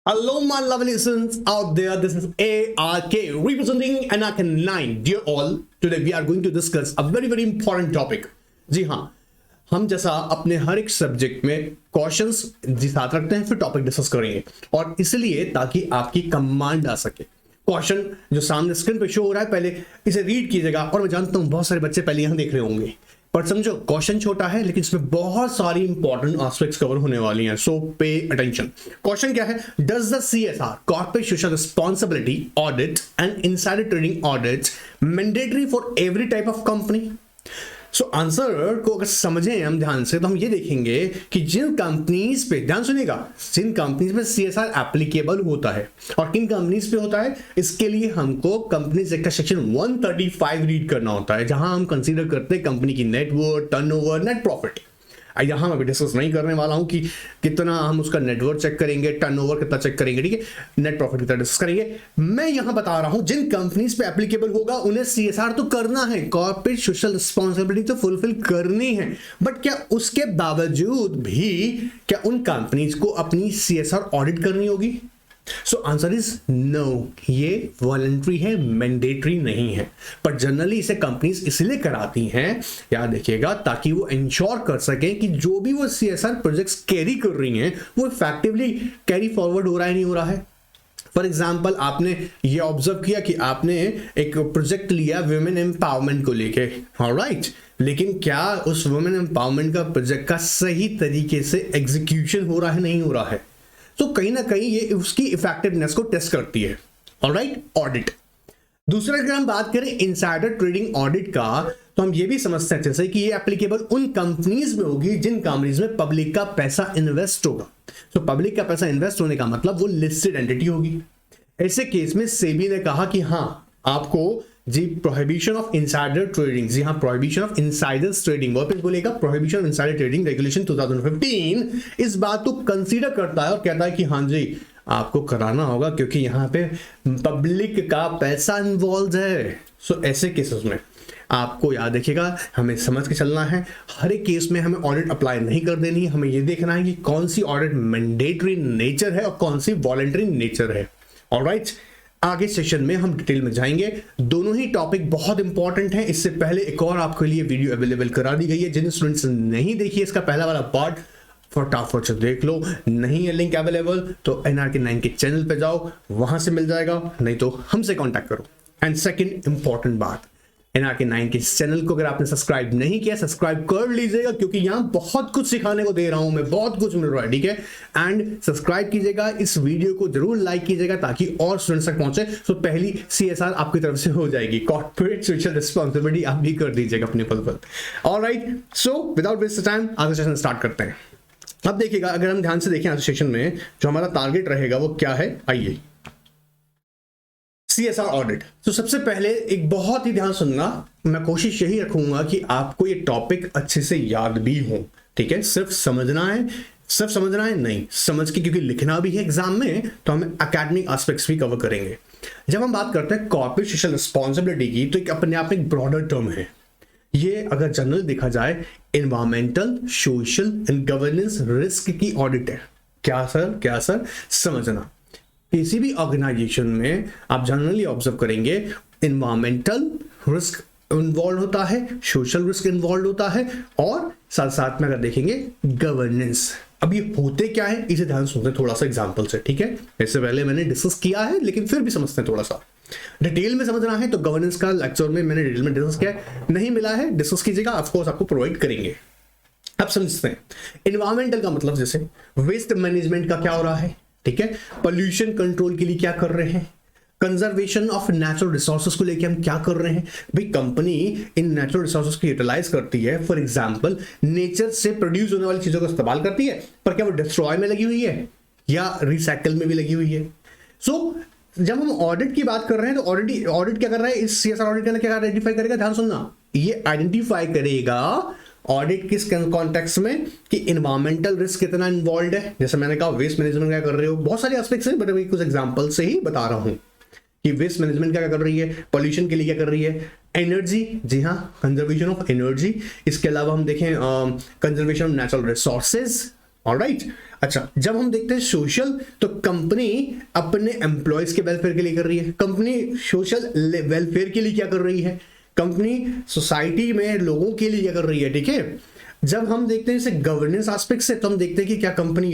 Hello, my lovely listeners out there. This is ARK representing Anakin 9. Dear all, today we are going to discuss a very important topic. जी हाँ, हम जैसा अपने हर एक subject में questions साथ रखते हैं, फिर टॉपिक डिस्कस करेंगे और इसलिए ताकि आपकी कमांड आ सके। क्वेश्चन जो सामने स्क्रीन पे शो हो रहा है, पहले इसे रीड कीजिएगा। और मैं जानता हूं बहुत सारे बच्चे पहले यहां देख रहे होंगे, पर समझो क्वेश्चन छोटा है लेकिन इसमें बहुत सारी इंपॉर्टेंट एस्पेक्ट्स कवर होने वाली हैं, सो पे अटेंशन। क्वेश्चन क्या है? Does the CSR corporate social responsibility audit and insider trading audit mandatory for every type of company? So answer को अगर समझें हम ध्यान से तो हम ये देखेंगे कि जिन कंपनीज पे, ध्यान सुनिएगा, जिन कंपनीज पे सीएसआर एप्लीकेबल होता है और किन कंपनीज पे होता है, इसके लिए हमको कंपनीज एक्ट का सेक्शन 135 रीड करना होता है, जहां हम कंसीडर करते हैं कंपनी की नेटवर्थ, टर्नओवर, नेट प्रॉफिट। यहां मैं अभी डिस्कस नहीं करने वाला हूं कि कितना हम उसका नेटवर्थ चेक करेंगे, टर्नओवर कितना चेक करेंगे, ठीक है, नेट प्रॉफिट कितना डिस्कस करेंगे। मैं यहां बता रहा हूं जिन कंपनीज पे एप्लीकेबल होगा उन्हें सीएसआर तो करना है, कॉर्पोरेट सोशल रिस्पांसिबिलिटी तो फुलफिल करनी है, बट क्या उसके बावजूद भी क्या उन कंपनीज को अपनी सीएसआर ऑडिट करनी होगी? सो आंसर इज नो, ये वॉलंटरी है, मैंडेटरी नहीं है। पर जनरली इसे कंपनीज इसलिए कराती हैं, याद देखिएगा, ताकि वो इंश्योर कर सके कि जो भी वो सीएसआर प्रोजेक्ट्स कैरी कर रही हैं वो इफेक्टिवली कैरी फॉरवर्ड हो रहा है, नहीं हो रहा है। फॉर एग्जाम्पल, आपने ये ऑब्जर्व किया कि आपने एक प्रोजेक्ट लिया वुमेन एम्पावरमेंट को लेके, ऑलराइट, लेकिन क्या उस वुमेन एम्पावरमेंट का प्रोजेक्ट का सही तरीके से एग्जीक्यूशन हो रहा है, नहीं हो रहा है? तो कहीं ना कहीं ये उसकी इफेक्टिवनेस को टेस्ट करती है, ऑलराइट, ऑडिट। दूसरा, अगर हम बात करें इनसाइडर ट्रेडिंग ऑडिट का, तो हम ये भी समझते हैं जैसे कि ये एप्लीकेबल उन कंपनीज में होगी जिन कंपनीज में पब्लिक का पैसा इन्वेस्ट होगा। तो पब्लिक का पैसा इन्वेस्ट होने का मतलब वो लिस्टेड एंटिटी होगी। ऐसे केस में सेबी ने कहा कि हाँ, आपको जी प्रोहिबिशन ऑफ इनसाइडर ट्रेडिंग, जी हाँ, प्रोहिबिशन ऑफ इनसाइडर्स ट्रेडिंग, वापस बोलेगा, prohibition of insider trading regulation 2015 इस बात को कंसीडर करता है और कहता है कि हाँ जी, आपको कराना होगा क्योंकि यहाँ पे पब्लिक का पैसा इन्वॉल्व है। सो ऐसे केसेस में आपको याद रखिएगा, हमें समझ के चलना है, हर एक केस में हमें ऑडिट अप्लाई नहीं कर देनी है। हमें ये देखना है कि कौन सी ऑडिट मैंडेटरी नेचर है और कौन सी वॉलंटरी नेचर है, ऑलराइट। आगे सेशन में हम डिटेल में जाएंगे, दोनों ही टॉपिक बहुत इंपॉर्टेंट हैं। इससे पहले एक और आपके लिए वीडियो अवेलेबल करा दी गई है, जिन स्टूडेंट्स ने नहीं देखी है इसका पहला वाला पार्ट, फटाफट से देख लो। नहीं है लिंक अवेलेबल तो NRK 9 के चैनल पे जाओ, वहां से मिल जाएगा, नहीं तो हमसे कांटेक्ट करो। एंड सेकंड इंपॉर्टेंट बात, NRK 9 के चैनल को अगर आपने सब्सक्राइब नहीं किया, सब्सक्राइब कर लीजिएगा, क्योंकि यहां बहुत कुछ सिखाने को दे रहा हूं मैं, बहुत कुछ मिल रहा है, ठीक है। एंड सब्सक्राइब कीजिएगा, इस वीडियो को जरूर लाइक कीजिएगा ताकि और स्टूडेंट्स तक पहुंचे। तो पहली सीएसआर आपकी तरफ से हो जाएगी, कॉर्पोरेट सोशल रिस्पांसिबिलिटी आप भी कर दीजिएगा अपने पल पर, alright. So without waste time आज सेशन स्टार्ट करते हैं। अब देखिएगा, अगर हम ध्यान से देखें आज सेशन में जो हमारा टारगेट रहेगा वो क्या है, आइए, सीएसआर ऑडिट। तो सबसे पहले एक बहुत ही ध्यान सुनना, मैं कोशिश यही रखूंगा कि आपको ये टॉपिक अच्छे से याद भी हो, ठीक है। सिर्फ समझना है, सिर्फ समझना है नहीं, समझ के, क्योंकि लिखना भी है एग्जाम में, तो हम एकेडमिक एस्पेक्ट्स भी कवर करेंगे। जब हम बात करते हैं कॉर्पोरेट सोशल रिस्पांसिबिलिटी की, तो एक अपने आप में एक ब्रॉडर टर्म है। ये अगर जनरल देखा जाए, environmental, social and governance risk की ऑडिट है। क्या सर समझना, किसी भी ऑर्गेनाइजेशन में आप जनरली ऑब्जर्व करेंगे, एनवायरमेंटल रिस्क इन्वॉल्व होता है, सोशल रिस्क इन्वॉल्व होता है, और साथ साथ में अगर देखेंगे गवर्नेंस। अब ये होते क्या है, इसे ध्यान सुनते हैं थोड़ा सा एग्जांपल से, ठीक है। इससे पहले मैंने डिस्कस किया है लेकिन फिर भी समझते हैं, थोड़ा सा डिटेल में समझना है तो गवर्नेंस का लेक्चर में मैंने डिटेल में डिस्कस किया है, नहीं मिला है डिस्कस कीजिएगा, ऑफ कोर्स आपको प्रोवाइड करेंगे। अब समझते हैं, एनवायरमेंटल का मतलब जैसे वेस्ट मैनेजमेंट का क्या हो रहा है, ठीक है, पोल्यूशन कंट्रोल के लिए क्या कर रहे हैं, कंजर्वेशन ऑफ नेचुरल रिसोर्सेज को लेके हम क्या कर रहे हैं। भाई कंपनी इन नेचुरल रिसोर्सेज को यूटिलाइज करती है, फॉर एग्जांपल नेचर से प्रोड्यूस होने वाली चीजों का इस्तेमाल करती है, पर क्या वो डिस्ट्रॉय में लगी हुई है या रिसाइकल में भी लगी हुई है। सो जब हम ऑडिट की बात कर रहे हैं तो ऑडिट क्या कर रहा है, इस सीएसआर ऑडिट करना क्या आइडेंटिफाई करेगा, ध्यान सुनना, ये आइडेंटिफाई करेगा ऑडिट किस कॉन्टेक्स्ट में कि एनवायरमेंटल रिस्क कितना इन्वॉल्व है। जैसे मैंने कहा वेस्ट मैनेजमेंट क्या कर रहे हो, बहुत सारे एस्पेक्ट्स हैं, बट अभी कुछ एग्जांपल से ही बता रहा हूं कि वेस्ट मैनेजमेंट क्या कर रही है, पॉल्यूशन के लिए क्या कर रही है, एनर्जी, जी हाँ, कंजर्वेशन ऑफ एनर्जी। इसके अलावा हम देखें conservation of natural resources, alright. अच्छा, जब हम देखते हैं सोशल, तो कंपनी अपने एम्प्लॉयज के वेलफेयर के लिए कर रही है। कंपनी सोशल वेलफेयर के लिए क्या कर रही है? कंपनी सोसाइटी में लोगों के लिए क्या कर रही है, ठीक है। जब हम देखते हैं इसे गवर्नेंस एस्पेक्ट से, तो हम देखते हैं कि क्या कंपनी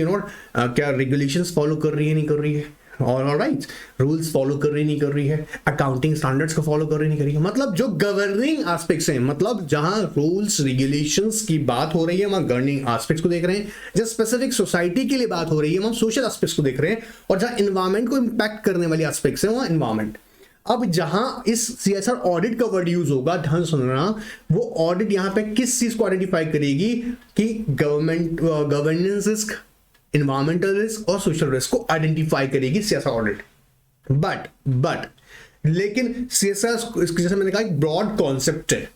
क्या रेगुलेशंस फॉलो कर रही है, नहीं कर रही है, और ऑलराइट रूल्स फॉलो कर रही नहीं कर रही है, अकाउंटिंग स्टैंडर्ड्स को फॉलो कर रही नहीं कर रही है। मतलब जो गवर्निंग एस्पेक्ट्स हैं, मतलब जहां रूल्स रेगुलेशंस की बात हो रही है वहां गवर्निंग एस्पेक्ट्स को देख रहे हैं। जब स्पेसिफिक सोसाइटी के लिए बात हो रही है वहां सोशल एस्पेक्ट्स को देख रहे हैं, और जहां एनवायरमेंट को इंपैक्ट करने वाली एस्पेक्ट्स है वहां एनवायरमेंट। अब जहां इस सीएसआर ऑडिट का वर्ड यूज होगा, ध्यान सुनना, वो ऑडिट यहां पे किस चीज को आइडेंटिफाई करेगी कि गवर्नेंस रिस्क, इन्वायरमेंटल रिस्क और सोशल रिस्क को आइडेंटिफाई करेगी सीएसआर ऑडिट। बट लेकिन सीएसआर, जैसे मैंने कहा, एक ब्रॉड कॉन्सेप्ट है,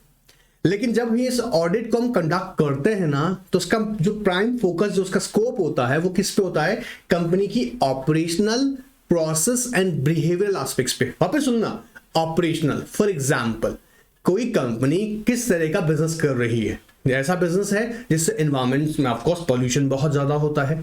लेकिन जब भी इस ऑडिट को हम कंडक्ट करते हैं ना, तो उसका जो प्राइम फोकस, जो उसका स्कोप होता है, वो किस पे होता है? कंपनी की operational, process and behavioural aspects पे। वापस सुनना, ऑपरेशनल। फॉर एग्जांपल, कोई कंपनी किस तरह का बिजनेस कर रही है? ऐसा बिजनेस है जिससे एनवायरमेंट में ऑफ कोर्स पॉल्यूशन बहुत ज्यादा होता है,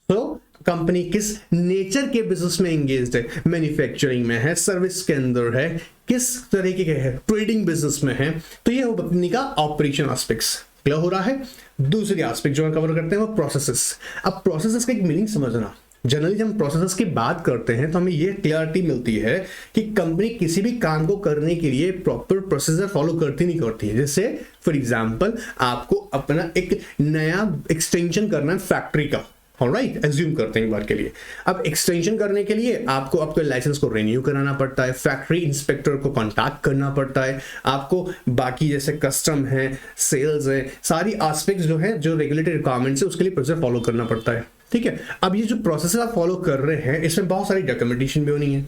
तो कंपनी किस नेचर के बिजनेस में एंगेज्ड है? मैन्युफैक्चरिंग में है, सर्विस के अंदर है, किस तरीके के है? ट्रेडिंग बिजनेस में है। तो ये कंपनी का ऑपरेशन एस्पेक्ट्स। क्लियर हो रहा है? दूसरी एस्पेक्ट जो हम कवर करते हैं वो प्रोसेसेस। अब प्रोसेसेस का एक मीनिंग समझना। जनरली जब हम प्रोसेसेस की बात करते हैं तो हमें ये क्लियरिटी मिलती है कि कंपनी किसी भी काम को करने के लिए प्रॉपर प्रोसीजर फॉलो करती नहीं करती है। जैसे फॉर एग्जांपल, आपको अपना एक नया एक्सटेंशन करना है फैक्ट्री का, ऑलराइट, एज्यूम करते हैं एक बार के लिए। अब एक्सटेंशन करने के लिए आपको आपके लाइसेंस को रिन्यू कराना पड़ता है, फैक्ट्री इंस्पेक्टर को कांटेक्ट करना पड़ता है, आपको बाकी जैसे कस्टम है, सेल्स है, सारी एस्पेक्ट्स जो है, जो रेगुलेटरी रिक्वायरमेंट्स है, उसके लिए प्रोसीजर फॉलो करना पड़ता है, ठीक है। अब ये जो प्रोसेस आप फॉलो कर रहे हैं, इसमें बहुत सारी डॉक्यूमेंटेशन भी होनी है।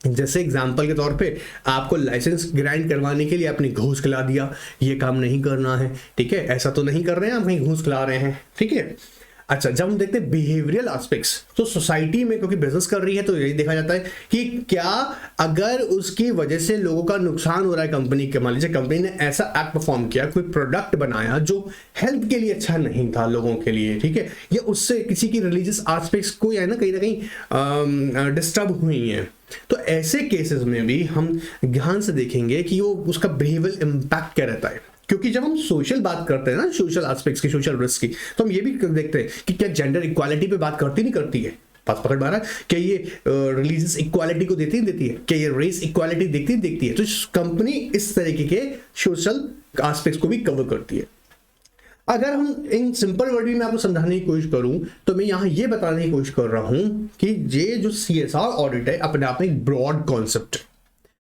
जैसे एग्जांपल के तौर पे, आपको लाइसेंस ग्रांट करवाने के लिए आपने घूस खिला दिया, ये काम नहीं करना है, ठीक है, ऐसा तो नहीं कर रहे हैं, हम कहीं घूस खिला रहे हैं, ठीक है। अच्छा, जब हम देखते हैं बिहेवियरल एस्पेक्ट्स, तो सोसाइटी में क्योंकि बिजनेस कर रही है, तो यही देखा जाता है कि क्या अगर उसकी वजह से लोगों का नुकसान हो रहा है कंपनी के, मान लीजिए कंपनी ने ऐसा एक्ट परफॉर्म किया, कोई प्रोडक्ट बनाया जो हेल्थ के लिए अच्छा नहीं था लोगों के लिए, ठीक है, या उससे किसी की रिलीजियस एस्पेक्ट्स को या ना कहीं ना कहीं डिस्टर्ब हुई है, तो ऐसे केसेस में भी हम ध्यान से देखेंगे कि वो उसका बिहेवियरल इम्पैक्ट क्या रहता है। क्योंकि जब हम सोशल बात करते हैं ना, सोशल एस्पेक्ट्स की, सोशल रिस्क की, तो हम ये भी देखते हैं कि क्या जेंडर इक्वालिटी पे बात करती नहीं करती है, बात पकड़ पा रहा है? क्या ये रिलीजियस इक्वालिटी को देती नहीं देती है? क्या ये रेस इक्वालिटी देखती है? तो कंपनी इस तरीके के सोशल एस्पेक्ट्स को भी कवर करती है। अगर हम इन सिंपल वर्ड में आपको समझाने की कोशिश करूं, तो मैं यहां ये बताने की कोशिश कर रहा हूं कि ये जो सीएसआर ऑडिट है अपने आप में एक ब्रॉड कॉन्सेप्ट है।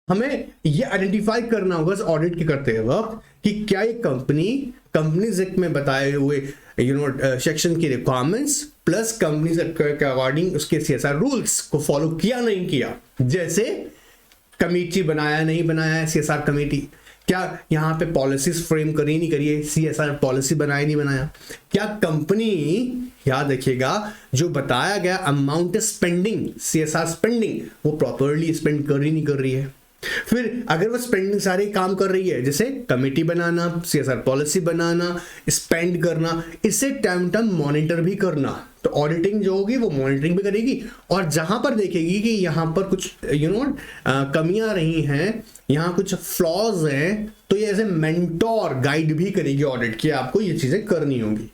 हमें ये आइडेंटिफाई करना होगा इस ऑडिट के करते वक्त कि क्या ये कंपनीज एक्ट में बताए हुए सेक्शन की रिक्वायरमेंट्स प्लस कंपनीज एक्ट के अकॉर्डिंग उसके सीएसआर रूल्स को फॉलो किया नहीं किया। जैसे कमेटी बनाया नहीं बनाया सीएसआर कमेटी, क्या यहाँ पे पॉलिसीज फ्रेम करी नहीं करिए, सीएसआर पॉलिसी बनाया नहीं बनाया, क्या कंपनी, याद रखिएगा, जो बताया गया अमाउंट स्पेंडिंग, सीएसआर स्पेंडिंग, वो प्रॉपरली स्पेंड कर रही है। फिर अगर वो स्पेंडिंग सारे काम कर रही है, जैसे कमेटी बनाना, सीएसआर पॉलिसी बनाना, स्पेंड करना, इसे टाइम टाइम मॉनिटर भी करना, तो ऑडिटिंग जो होगी वो मॉनिटरिंग भी करेगी, और जहां पर देखेगी कि यहाँ पर कुछ कमियां रही हैं, यहाँ कुछ फ्लॉज हैं, तो ये ऐसे मेंटोर गाइड भी करेगी ऑडिट की, आपको ये चीजें करनी होंगी।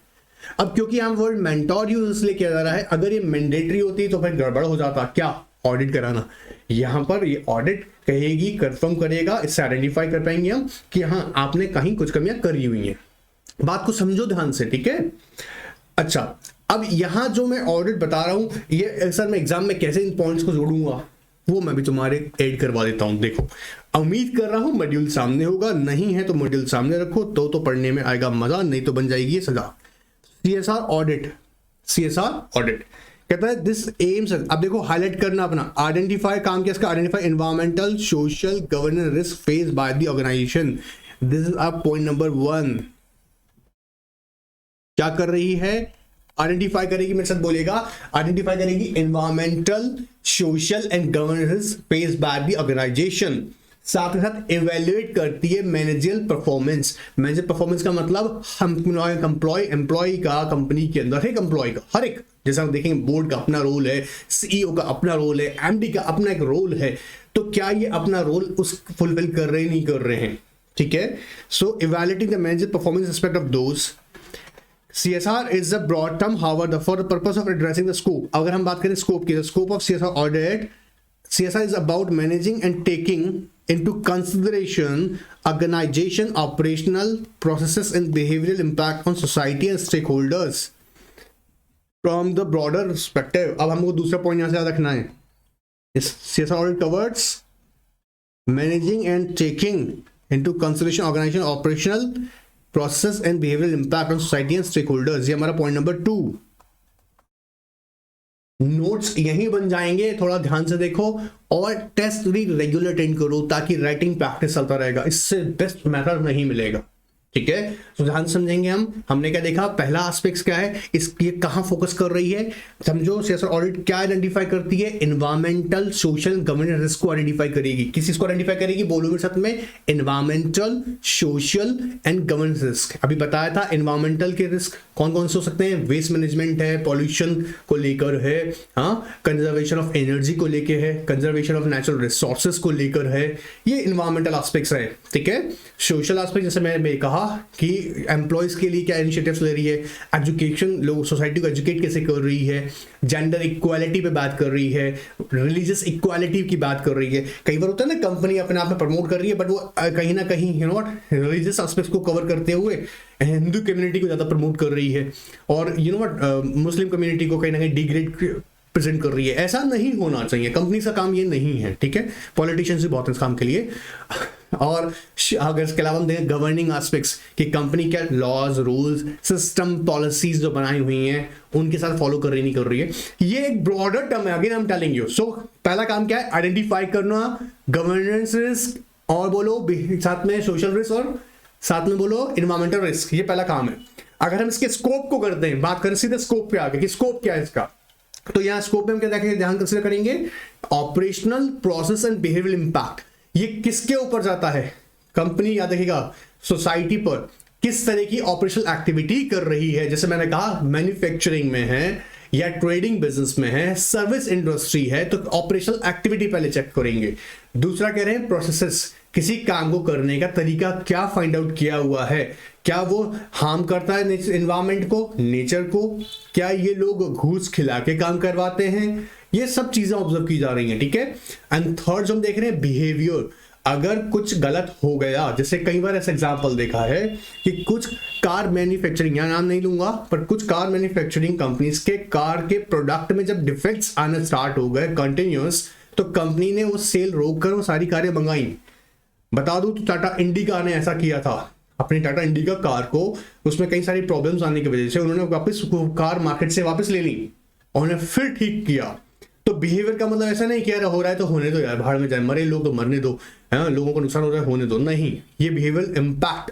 अब क्योंकि यहाँ वर्ड मेंटोर यूज इसलिए किया जा रहा है, अगर ये मैंडेटरी होती तो फिर गड़बड़ हो जाता, क्या ऑडिट कराना। यहां पर ये ऑडिट कहेगी, कंफर्म करेगा, इससे आइडेंटिफाई कर पाएंगे हम कि हाँ आपने कहीं कुछ कमियां करी हुई हैं। बात को समझो ध्यान से, ठीक है। अच्छा, अब यहां जो मैं ऑडिट बता रहा हूं, ये सर मैं एग्जाम में कैसे इन पॉइंट्स को जोड़ूंगा, वो मैं भी तुम्हारे ऐड करवा देता हूं। देखो, उम्मीद कर रहा हूं मॉड्यूल सामने होगा, नहीं है तो मॉड्यूल सामने रखो, तो पढ़ने में आएगा मजा, नहीं तो बन जाएगी ये सजा। सीएसआर ऑडिट कहता है दिस एम्स, अब देखो हाईलाइट करना अपना, आइडेंटिफाई, काम क्या इसका, identify environmental, social, governance risk face by the organisation. This is a point number 1। क्या कर रही है? आइडेंटिफाई करेगी, मेरे साथ बोलेगा, आइडेंटिफाई करेगी environmental, social and governance face by the organisation. साथ ही साथ इवेल्युएट करती है मैनेजरियल परफॉर्मेंस। मैनेजर परफॉर्मेंस का मतलब हम एम्प्लॉय का, कंपनी के अंदर एक एम्प्लॉय का, हर एक, जैसा हम देखेंगे बोर्ड का अपना रोल है, सीईओ का अपना रोल है, एमडी का अपना एक रोल है, तो क्या ये अपना रोल उस फुलफिल कर रहे हैं, नहीं कर रहे हैं, ठीक है। So evaluating the manager performance aspect of those. CSR is a broad term, however, for the purpose of addressing the scope. अगर हम बात करें स्कोप की, the scope of CSR audit, CSR is about managing and taking into consideration organization, operational processes and behavioral impact on society and stakeholders from the broader perspective. अब हमको दूसरा point यहाँ से याद रखना है, इस CSR audit covers managing and taking into consideration organization, operational processes and behavioral impact on society and stakeholders। ये हमारा पॉइंट नंबर 2। नोट्स यहीं बन जाएंगे, थोड़ा ध्यान से देखो और टेस्ट भी रेगुलर अटेंड करो ताकि राइटिंग प्रैक्टिस चलता रहेगा, इससे बेस्ट मेथड नहीं मिलेगा, ठीक है। तो ध्यान समझेंगे हमने क्या देखा, पहला एस्पेक्ट क्या है, ये कहां फोकस कर रही है, समझो। सीएसआर ऑडिट क्या आइडेंटिफाई करती है, एनवायरमेंटल, सोशल, गवर्नेंस रिस्क को आइडेंटिफाई करेगी। किस चीज को आइडेंटिफाई करेगी, बोलो मेरे साथ में, environmental, social and governance risk. अभी बताया था एनवायरमेंटल के रिस्क कौन कौन से हो सकते हैं, वेस्ट मैनेजमेंट है, पॉल्यूशन को लेकर है, हाँ, कंजर्वेशन ऑफ एनर्जी को लेकर है, कंजर्वेशन ऑफ नेचुरल रिसोर्सेज को लेकर है, ये एनवायरमेंटल एस्पेक्ट्स है, ठीक है। सोशल एस्पेक्ट जैसे मैंने कहा कि एम्प्लॉयज के लिए क्या इनिशिएटिव्स ले रही है, एजुकेशन, लोग सोसाइटी को एजुकेट कैसे कर रही है, जेंडर इक्वालिटी पे बात कर रही है, रिलीजियस इक्वालिटी की बात कर रही है। कई बार होता है ना, कंपनी अपने आप में प्रमोट कर रही है बट वो कहीं ना कहीं रिलीजियस एस्पेक्ट्स को कवर करते हुए हिंदू कम्युनिटी को ज्यादा प्रमोट कर रही है और मुस्लिम कम्युनिटी को कहीं ना कहीं डिग्रेड प्रेजेंट कर रही है। ऐसा नहीं होना चाहिए, कंपनी का काम ये नहीं है, ठीक है। पॉलिटिशियंस भी बहुत हैं इस काम के लिए। और अगर इसके अलावा हम देखें गवर्निंग एस्पेक्ट्स कि कंपनी क्या लॉज, रूल्स, सिस्टम, पॉलिसीज जो बनाई हुई हैं उनके साथ फॉलो कर रही नहीं कर रही है, ये एक ब्रॉडर टर्म है। Again I am telling you, so पहला काम क्या है, आइडेंटिफाई करना गवर्नेंस रिस्क, और बोलो साथ में सोशल रिस्क, और साथ में बोलो एनवायरमेंटल रिस्क, ये पहला काम है। अगर हम इसके स्कोप को करते हैं, बात करें सीधे स्कोप पे आगे कि स्कोप क्या है इसका, तो यहां स्कोप में हम क्या देखेंगे, ध्यान कंसीडर करेंगे, operational, process and behavioural impact. ये किसके ऊपर जाता है, कंपनी, याद रखिएगा, सोसाइटी पर किस तरह की ऑपरेशनल एक्टिविटी कर रही है। जैसे मैंने कहा मैन्युफैक्चरिंग में है या ट्रेडिंग बिजनेस में है, सर्विस इंडस्ट्री है, तो ऑपरेशनल एक्टिविटी पहले चेक करेंगे। दूसरा कह रहे हैं प्रोसेसेस, किसी काम को करने का तरीका क्या फाइंड आउट किया हुआ है, क्या वो हार्म करता है एनवायरमेंट को, नेचर को, क्या ये लोग घूस खिला के काम करवाते हैं, ये सब चीजें ऑब्जर्व की जा रही हैं, ठीक है। एंड थर्ड जो हम देख रहे हैं बिहेवियर, अगर कुछ गलत हो गया, जैसे कई बार ऐसा एग्जांपल देखा है कि कुछ कार मैन्युफैक्चरिंग, यहाँ नाम नहीं लूंगा, पर कुछ कार मैन्युफैक्चरिंग कंपनीज के कार के प्रोडक्ट में जब डिफेक्ट्स आने स्टार्ट हो गए कंटिन्यूअस, तो कंपनी ने वो सेल रोक कर वो सारी कारें मंगाई। बता दूं तो टाटा इंडिका ने ऐसा किया था, अपनी टाटा इंडिका कार को, उसमें कई सारी प्रॉब्लम्स आने की वजह से उन्होंने वापस कार मार्केट से वापस ले ली और उन्हें फिर ठीक किया। तो बिहेवियर का मतलब ऐसा नहीं कि यार हो रहा है तो होने दो, यार भाड़ में जाए, मरे लोग तो मरने दो, है, लोगों को नुकसान हो रहा है होने दो, नहीं। ये बिहेवियर इंपैक्ट,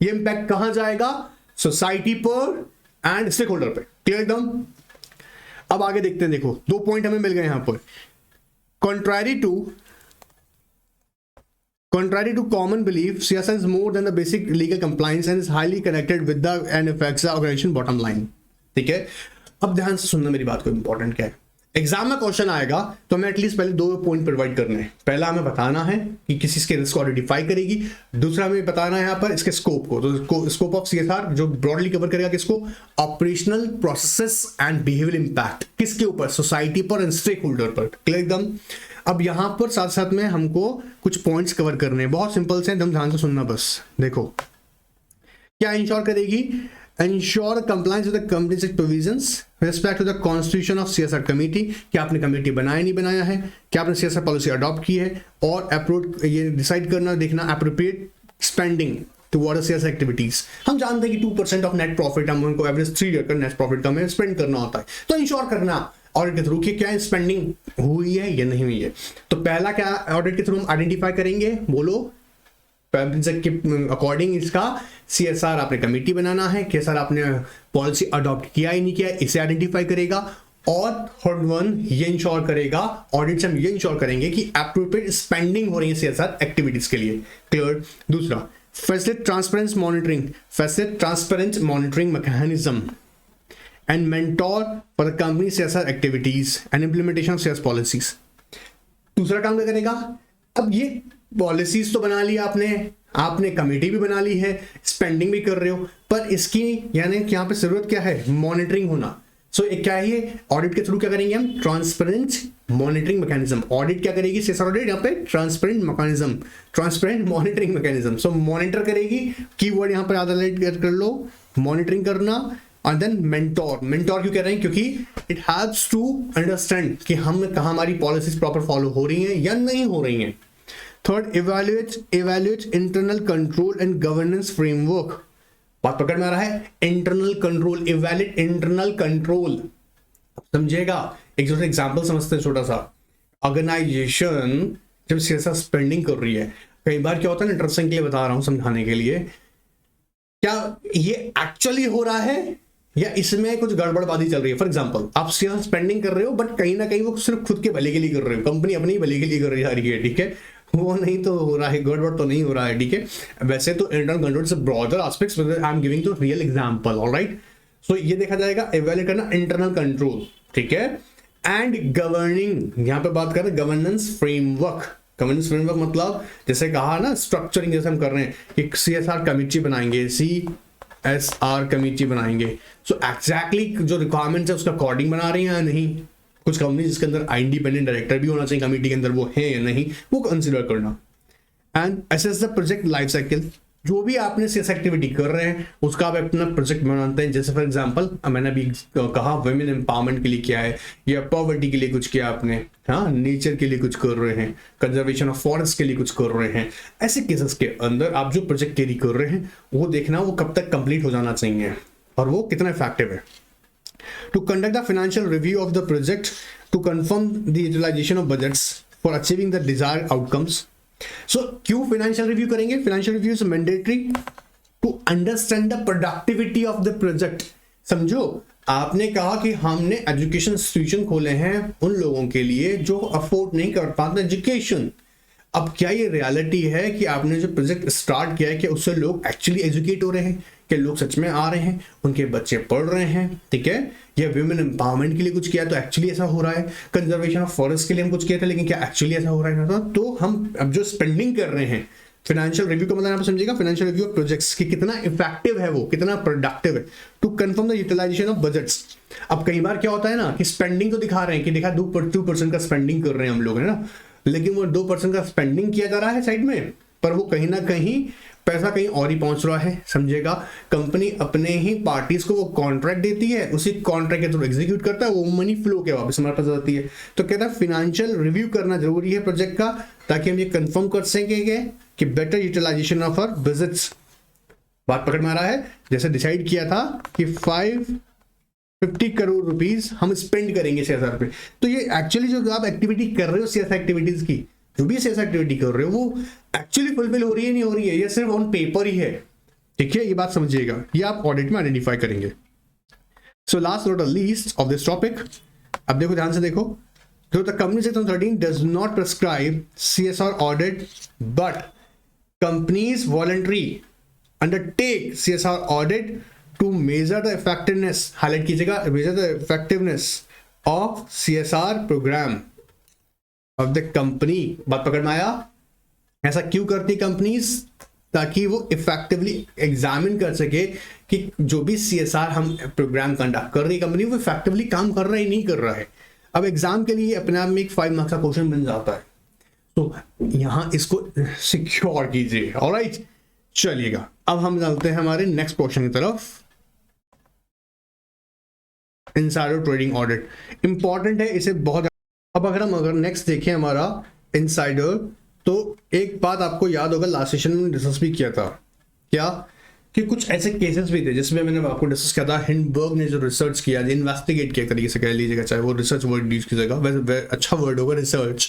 ये इंपैक्ट कहां जाएगा, सोसाइटी पर एंड स्टेक होल्डर पे, क्लियर एकदम। अब आगे देखते हैं, देखो 2 पॉइंट हमें मिल गए यहां पर। Contrary to common belief, CSR is more than the basic legal compliance and is highly connected with the and affects the organization bottom line, ठीक है। अब ध्यान से सुनना मेरी बात को, इंपॉर्टेंट क्या है, एग्जाम में क्वेश्चन आएगा तो हमें एटलीस्ट पहले 2 पॉइंट प्रोवाइड करने हैं। पहला हमें बताना है कि किसी इसके रिस्क को आइडेंटिफाई करेगी, दूसरा हमें बताना है यहाँ पर इसके स्कोप को, तो स्कोप ऑफ सीएसआर जो ब्रॉडली कवर करेगा किसको, operational, processes and behavioural impact, किसके ऊपर, सोसाइटी पर एंड स्टेक होल्डर पर, क्लियर एकदम। अब यहां पर साथ साथ में हमको कुछ पॉइंट्स कवर करने हैं, बहुत सिंपल से, एकदम ध्यान से सुनना बस। देखो क्या इंश्योर करेगी, ensure compliance with the companies provisions respect to the constitution of CSR committee, क्या आपने कमेटी बनाया नहीं बनाया है, क्या आपने सीएसआर पॉलिसी अडॉप्ट की है, और अप्रोच ये डिसाइड करना, देखना appropriate spending toward CSR activities. हम जानते हैं कि 2% ऑफ नेट प्रॉफिट हम उनको एवरेज 3 ईयर का नेट प्रॉफिट का हमें स्पेंड करना होता है, तो इंश्योर करना ऑडिट के थ्रू कि क्या स्पेंडिंग हुई है या नहीं हुई है। तो पहला क्या ऑडिट के थ्रू हम आइडेंटिफाई करेंगे, बोलो के अकॉर्डिंग इसका सीएसआर आपने कमेटी बनाना है, कि सर आपने पॉलिसी अडॉप्ट किया ही नहीं किया, इसे आइडेंटिफाई करेगा। और थर्ड वन ये इंश्योर करेगा, ऑडिट से हम ये इंश्योर करेंगे कि एप्रोप्रिएट स्पेंडिंग हो रही है सीएसआर एक्टिविटीज के लिए। क्लियर। दूसरा, facilitate transparent monitoring mechanism and mentor for the company CSR activities and implementation of CS policies. दूसरा काम क्या करेगा, अब ये पॉलिसीज तो बना ली आपने कमेटी भी बना ली है, स्पेंडिंग भी कर रहे हो, पर इसकी यानी कि यहाँ पे जरूरत क्या है, मॉनिटरिंग होना। सो एक क्या है ये, ऑडिट के थ्रू क्या करेंगे हम, ट्रांसपेरेंट मॉनिटरिंग मैकेनिज्म। ऑडिट क्या करेगी, सीएसआर ऑडिट यहाँ पे transparent monitoring mechanism. So monitor करेगी, कीवर्ड यहाँ पर हाईलाइट कर लो, मॉनिटरिंग करना। और देन मेंटोर क्यों कह रहे हैं, क्योंकि इट हेल्प्स टू अंडरस्टैंड कि हम कहाँ हमारी पॉलिसीज प्रॉपर फॉलो हो रही हैं या नहीं हो रही हैं। Third, evaluate internal control and governance framework. बात पकड़ में आ रहा है, internal control, evaluate internal control. समझिएगा, एक जो एग्जांपल समझते हैं छोटा सा। ऑर्गेनाइजेशन जब सीएसआर स्पेंडिंग कर रही है, कई बार क्या होता है, इंटरेस्टिंग के लिए बता रहा हूं समझाने के लिए, क्या ये एक्चुअली हो रहा है या इसमें कुछ गड़बड़बाजी चल रही है। फॉर एग्जांपल, आप सीएसआर स्पेंडिंग कर रहे हो, बट कहीं ना कहीं वो सिर्फ खुद के भले के लिए कर रहे हो, कंपनी अपने भले के लिए कर रही है, ठीक है, वो नहीं तो हो रहा है, गड़बड़ तो नहीं हो रहा है, ठीक है। वैसे तो इंटरनल कंट्रोल से broader aspects, I am giving to real example, alright. So ये देखा जाएगा, इवैल्यूएट करना इंटरनल कंट्रोल, ठीक है, एंड गवर्निंग, यहां पे बात कर रहे हैं गवर्नेंस फ्रेमवर्क। गवर्नेंस फ्रेमवर्क मतलब जैसे कहा ना, स्ट्रक्चरिंग जैसे हम कर रहे हैं कि सीएसआर कमेटी बनाएंगे, सीएसआर कमेटी बनाएंगे। सो एग्जैक्टली जो रिक्वायरमेंट्स है उसका अकॉर्डिंग बना रहे हैं या नहीं। कुछ कंपनी जिसके अंदर इंडिपेंडेंट डायरेक्टर भी होना चाहिए कमेटी के अंदर, वो है या नहीं, वो कंसीडर करना। And assess the project life cycle, जो भी आपने सीएस एक्टिविटी कर रहे हैं उसका आप अपना प्रोजेक्ट बनाते हैं। जैसे फॉर एग्जांपल मैंने अभी कहा वुमेन एम्पावरमेंट के लिए क्या है, या पॉवर्टी के लिए कुछ किया आपने, हाँ, नेचर के लिए कुछ कर रहे हैं, कंजर्वेशन ऑफ फॉरेस्ट के लिए कुछ कर रहे हैं। ऐसे केसेस के अंदर आप जो प्रोजेक्ट कैरी कर रहे हैं वो देखना वो कब तक कंप्लीट हो जाना चाहिए और वो कितना इफेक्टिव है। To conduct the financial review of the project to confirm the utilization of budgets for achieving the desired outcomes. So क्यों financial review करेंगे? Financial review is mandatory to understand the productivity of the project. समझो, आपने कहा कि हमने education institution खोले हैं उन लोगों के लिए जो अफोर्ड नहीं कर पाते एजुकेशन। अब क्या ये रियलिटी है कि आपने जो प्रोजेक्ट स्टार्ट किया है कि उससे लोग एक्चुअली एजुकेट हो रहे हैं, कि लोग सच में आ रहे हैं, उनके बच्चे पढ़ रहे हैं, ठीक है, या वुमेन एम्पावरमेंट के लिए कुछ किया तो एक्चुअली ऐसा हो रहा है, कंजर्वेशन ऑफ फॉरेस्ट के लिए हम कुछ किया था लेकिन क्या एक्चुअली ऐसा हो रहा है। तो हम अब जो स्पेंडिंग कर रहे हैं, फाइनेंशियल रिव्यू का मतलब आप समझिएगा, फाइनेंशियल रिव्यू ऑफ प्रोजेक्ट्स की कितना इफेक्टिव है, वो कितना प्रोडक्टिव है, to confirm the utilisation of budgets. अब कई बार क्या होता है ना कि स्पेंडिंग तो दिखा रहे हैं कि देखा 2% का स्पेंडिंग कर रहे हैं हम लोग, है ना, लेकिन वो 2% का स्पेंडिंग किया जा रहा है साइड में, पर वो कहीं ना कहीं पैसा कहीं और ही पहुंच रहा है। समझेगा, कंपनी अपने ही पार्टीज को वो कॉन्ट्रैक्ट देती है, उसी कॉन्ट्रैक्ट के थ्रू एग्जीक्यूट करता है, वो मनी फ्लो के वापस हमारे पास आती है। तो कहता है फाइनेंशियल रिव्यू करना जरूरी है प्रोजेक्ट का, ताकि हम ये कंफर्म कर सकेंगे कि better utilisation of our budgets. बात पकड़ में आ रहा है, जैसे डिसाइड किया था कि 550 करोड़ रुपीस हम स्पेंड करेंगे सीएसआर पे, तो ये एक्चुअली जो आप एक्टिविटी कर रहे हो सीएसआर एक्टिविटीज की, जो भी सीएसआर एक्टिविटी कर रहे हो वो एक्चुअली फुलफिल हो रही है नहीं हो रही है, ये सिर्फ ऑन पेपर ही है, ठीक है, ये बात समझिएगा, ये आप ऑडिट में आइडेंटिफाई करेंगे। So last not least of this topic, अब देखो ध्यान से देखो, तो the company section 13 does not prescribe CSR audit but companies voluntary undertake CSR audit to measure the effectiveness, highlight कीजिएगा, measure the effectiveness of CSR programme of the company. बात पकड़ में आया? ऐसा क्यों करती कंपनीज? ताकि वो इफेक्टिवली एग्जामिन कर सके कि जो भी सीएसआर हम प्रोग्राम कंडक्ट कर रही है कंपनी, वो इफेक्टिवली काम कर रहा है नहीं कर रहा है। अब एग्जाम के लिए अपने आप में एक 5 मार्क्स का क्वेश्चन बन जाता है, तो यहां इसको सिक्योर कीजिए। ऑलराइट, चलिएगा अब हम चलते हैं हमारे नेक्स्ट क्वेश्चन की तरफ। इनसाइडर ट्रेडिंग ऑडिट इंपॉर्टेंट है, इसे बहुत। अब अगर नेक्स्ट देखें हमारा इनसाइडर, तो एक बात आपको याद होगा लास्ट सेशन में डिस्कस भी किया था, क्या कि कुछ ऐसे केसेस भी थे जिसमें मैंने आपको डिस्कस किया था, हिंडबर्ग ने जो रिसर्च किया, इन्वेस्टिगेट किया तरीके से कह लीजिएगा, चाहे वो रिसर्च वर्ड यूज कीजिएगा, वैसे अच्छा वर्ड होगा रिसर्च।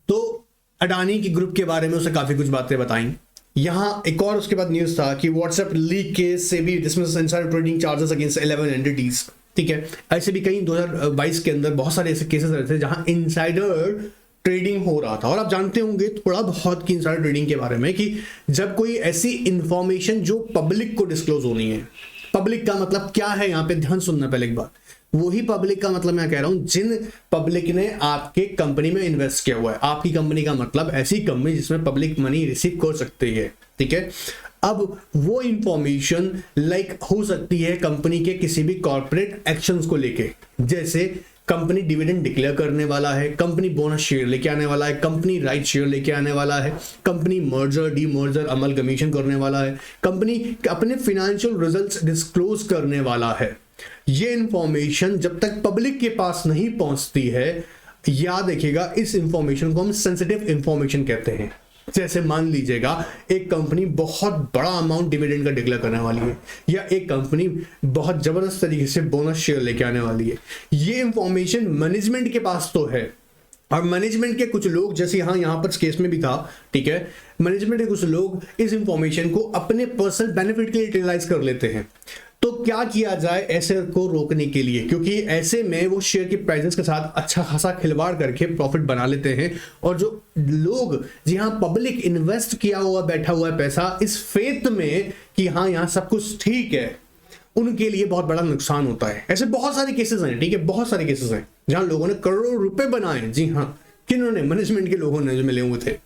तो अडानी की ग्रुप के बारे में उसने काफी कुछ बातें बताई। यहाँ एक और उसके बाद न्यूज था कि व्हाट्सएप लीक केस से भी dismiss insider trading charges against 11 entities. ठीक है। ऐसे भी कई 2022 के अंदर बहुत सारे ऐसे केसेस रहे थे जहां इनसाइडर ट्रेडिंग हो रहा था। और आप जानते होंगे थोड़ा बहुत की इनसाइडर ट्रेडिंग के बारे में कि जब कोई ऐसी इंफॉर्मेशन जो पब्लिक को डिस्क्लोज होनी है, पब्लिक का मतलब क्या है यहाँ पे ध्यान सुनना पहले एक बार, वही पब्लिक का मतलब मैं कह रहा हूं जिन पब्लिक ने आपके कंपनी में इन्वेस्ट किया हुआ है। आपकी कंपनी का मतलब ऐसी कंपनी जिसमें पब्लिक मनी रिसीव कर सकती है, ठीक है। अब वो इंफॉर्मेशन लाइक हो सकती है कंपनी के किसी भी कॉर्पोरेट एक्शंस को लेके, जैसे कंपनी डिविडेंड डिक्लेयर करने वाला है, कंपनी बोनस शेयर लेके आने वाला है, कंपनी राइट शेयर लेके आने वाला है, कंपनी मर्जर डीमर्जर अमलगमीशन करने वाला है, कंपनी अपने फाइनेंशियल रिजल्ट्स डिस्क्लोज करने वाला है। ये इंफॉर्मेशन जब तक पब्लिक के पास नहीं पहुंचती है, याद रखिएगा इस इंफॉर्मेशन को हम सेंसिटिव इंफॉर्मेशन कहते हैं। जैसे मान लीजिएगा एक कंपनी बहुत बड़ा अमाउंट डिविडेंड का डिक्लेयर करने वाली है, या एक कंपनी बहुत जबरदस्त तरीके से बोनस शेयर लेके आने वाली है। ये इंफॉर्मेशन मैनेजमेंट के पास तो है, और मैनेजमेंट के कुछ लोग, जैसे यहाँ पर केस में भी था, ठीक है, मैनेजमेंट के कुछ लोग इस इंफॉर्मेशन को अपने पर्सनल बेनिफिट के लिए यूटिलाइज कर लेते हैं। तो क्या किया जाए ऐसे को रोकने के लिए, क्योंकि ऐसे में वो शेयर की प्राइसेस के साथ अच्छा खासा खिलवाड़ करके प्रॉफिट बना लेते हैं। और जो लोग जहां पब्लिक इन्वेस्ट किया हुआ बैठा हुआ है पैसा इस फेथ में कि हाँ यहाँ सब कुछ ठीक है, उनके लिए बहुत बड़ा नुकसान होता है। ऐसे बहुत सारे केसेस हैं, ठीक है, बहुत सारे केसेस हैं जहां लोगों ने करोड़ों रुपए बनाए। जी हाँ, किन्होंने? मैनेजमेंट के लोगों ने जो मिले हुए थे।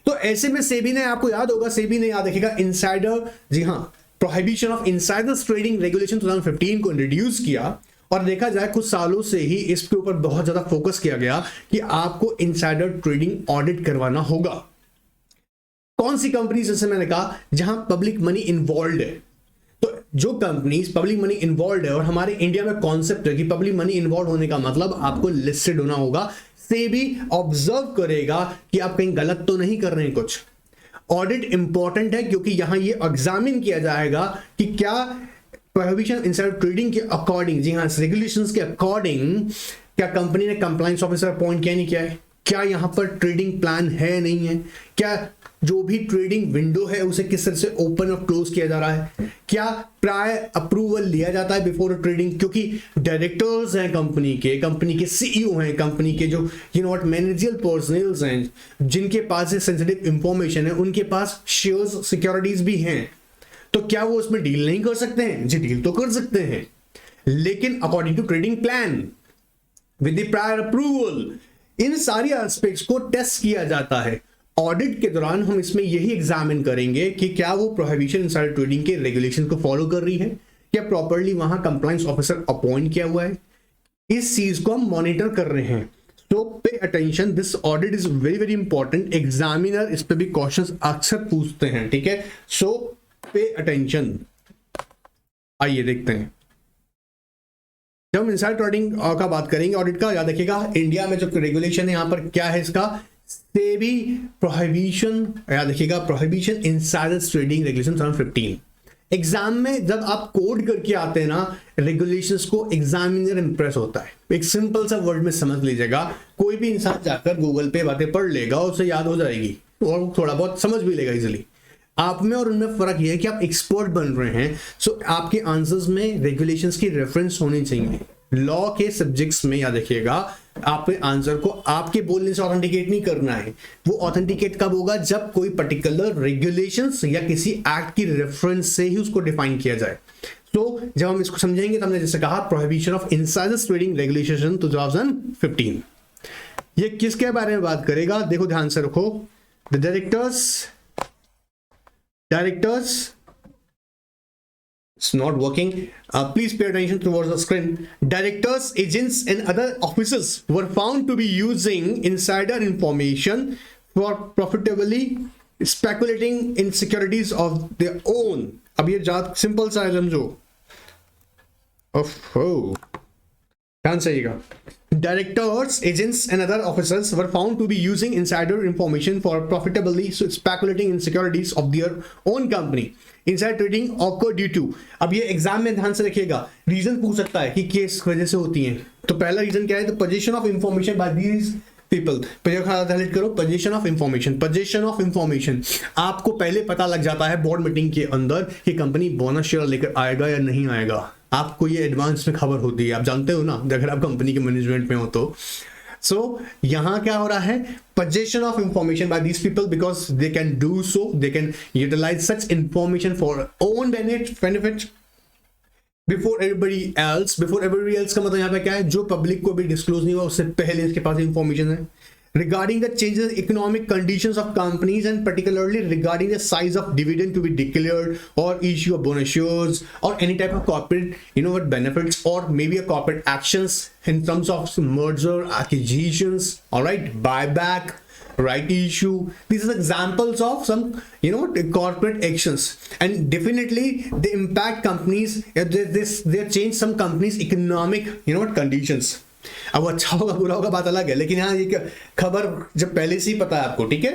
तो ऐसे में सेबी ने, आपको याद होगा, सेबी ने याद रखेगा इनसाइडर, जी हाँ, prohibition of insider trading regulation 2015 को इंट्रोड्यूस किया। और देखा जाए कुछ सालों से ही इसके ऊपर बहुत ज्यादा फोकस किया गया कि आपको इनसाइडर ट्रेडिंग ऑडिट करवाना होगा। कौन सी कंपनी, जैसे मैंने कहा, जहां पब्लिक मनी इन्वॉल्व है। तो जो कंपनीज पब्लिक मनी इन्वॉल्व है, और हमारे इंडिया में कॉन्सेप्ट है कि पब्लिक मनी इन्वॉल्व होने का मतलब आपको लिस्टेड होना होगा, सेबी ऑब्जर्व करेगा कि आप कहीं गलत तो नहीं कर रहे हैं कुछ। ऑडिट इंपॉर्टेंट है क्योंकि यहां ये एग्जामिन किया जाएगा कि क्या प्रोहिबिशन इनसाइडर ट्रेडिंग के अकॉर्डिंग, जी हाँ, रेगुलेशंस के अकॉर्डिंग, क्या कंपनी ने कंप्लायंस ऑफिसर अपॉइंट किया नहीं किया है, क्या यहां पर ट्रेडिंग प्लान है नहीं है, क्या जो भी ट्रेडिंग विंडो है उसे किस तरह से ओपन और क्लोज किया जा रहा है, क्या प्रायर अप्रूवल लिया जाता है बिफोर ट्रेडिंग, क्योंकि डायरेक्टर्स हैं कंपनी के सीईओ हैं, कंपनी के जो मैनेजरियल पर्सनल्स हैं जिनके पास सेंसिटिव इंफॉर्मेशन है, उनके पास शेयर्स सिक्योरिटीज भी हैं। तो क्या वो उसमें डील नहीं कर सकते हैं? जी, डील तो कर सकते हैं, लेकिन according to trading plan with the prior approval. इन सारी एस्पेक्ट्स को टेस्ट किया जाता है। ऑडिट के दौरान हम इसमें यही एग्जामिन करेंगे कि क्या वो प्रोहिबिशन इनसाइडर ट्रेडिंग के रेगुलेशन को फॉलो कर रही है, क्या प्रॉपर्ली वहां कंप्लायंस ऑफिसर अपॉइंट किया हुआ है, इस चीज को हम मॉनिटर कर रहे हैं। तो pay attention, this audit is very very important. Examiner इस पे भी क्वेश्चंस अक्सर पूछते हैं, ठीक है, सो पे अटेंशन। आइए देखते हैं, जब हम इनसाइडर ट्रेडिंग का बात करेंगे ऑडिट का, याद रखिएगा इंडिया में जो रेगुलेशन है यहाँ पर क्या है इसका, सेबी प्रोहिबिशन, याद रखिएगा prohibition insider trading regulation 2015। Exam में जब आप कोड करके आते हैं ना रेगुलेशंस को, एग्जामिनर इंप्रेस होता है। एक सिंपल सा वर्ड में समझ लीजिएगा, कोई भी इंसान जाकर गूगल पे बातें पढ़ लेगा, उसे याद हो जाएगी और थोड़ा बहुत समझ भी लेगा इजीली। आप में और उनमें फर्क यह है कि आप एक्सपर्ट बन रहे हैं, सो आपके आंसर्स में रेगुलेशंस की रेफरेंस होनी चाहिए। लॉ के सब्जेक्ट्स में याद रखिएगा आपके आंसर को आपके बोलने से ऑथेंटिकेट नहीं करना है। वो ऑथेंटिकेट कब होगा? जब कोई पर्टिकुलर रेगुलेशंस या किसी एक्ट की रेफरेंस से ही उसको डिफाइन किया जाए। तो जब हम इसको समझेंगे तो हमने जैसे कहा prohibition of insider trading regulation 2015, ये किसके बारे में बात करेगा? देखो ध्यान से रखो, the directors it's not working, please pay attention towards the screen. Directors, agents and other officers were found to be using insider information for profitably speculating in securities of their own. अब ये जात simple सा है, समझो। ध्यान से आइएगा। Directors, agents and other officers were found to be using insider information for profitably speculating in securities of their own company. Insider trading occurred due to, अब ये एग्जाम में ध्यान से रखिएगा, रीजन पूछ सकता है कि किस वजह से होती है। तो पहला रीजन क्या है? तो position of information bye these people. Highlight करो, पोजीशन ऑफ इंफॉर्मेशन। आपको पहले पता लग जाता है बोर्ड मीटिंग के अंदर कि कंपनी बोनस शेयर लेकर आएगा या नहीं आएगा। आपको ये एडवांस में खबर होती है, आप जानते हो ना, अगर आप कंपनी के मैनेजमेंट में हो तो। सो यहाँ क्या हो रहा है, possession of information by these people because they can do so, they can utilize such information for own benefit before everybody else का मतलब यहाँ पे क्या है, जो पब्लिक को भी डिस्क्लोज नहीं हुआ उससे पहले इसके पास इंफॉर्मेशन है regarding the changes in economic conditions of companies and particularly regarding the size of dividend to be declared or issue of bonus shares or any type of corporate benefits or maybe a corporate actions in terms of merger, acquisitions, all right, buyback, right issue. These are examples of some corporate actions, and definitely they impact companies. They change some companies economic conditions. अब अच्छा होगा बुरा होगा बात अलग है, लेकिन यहाँ ये खबर जब पहले से ही पता है आपको, ठीक है,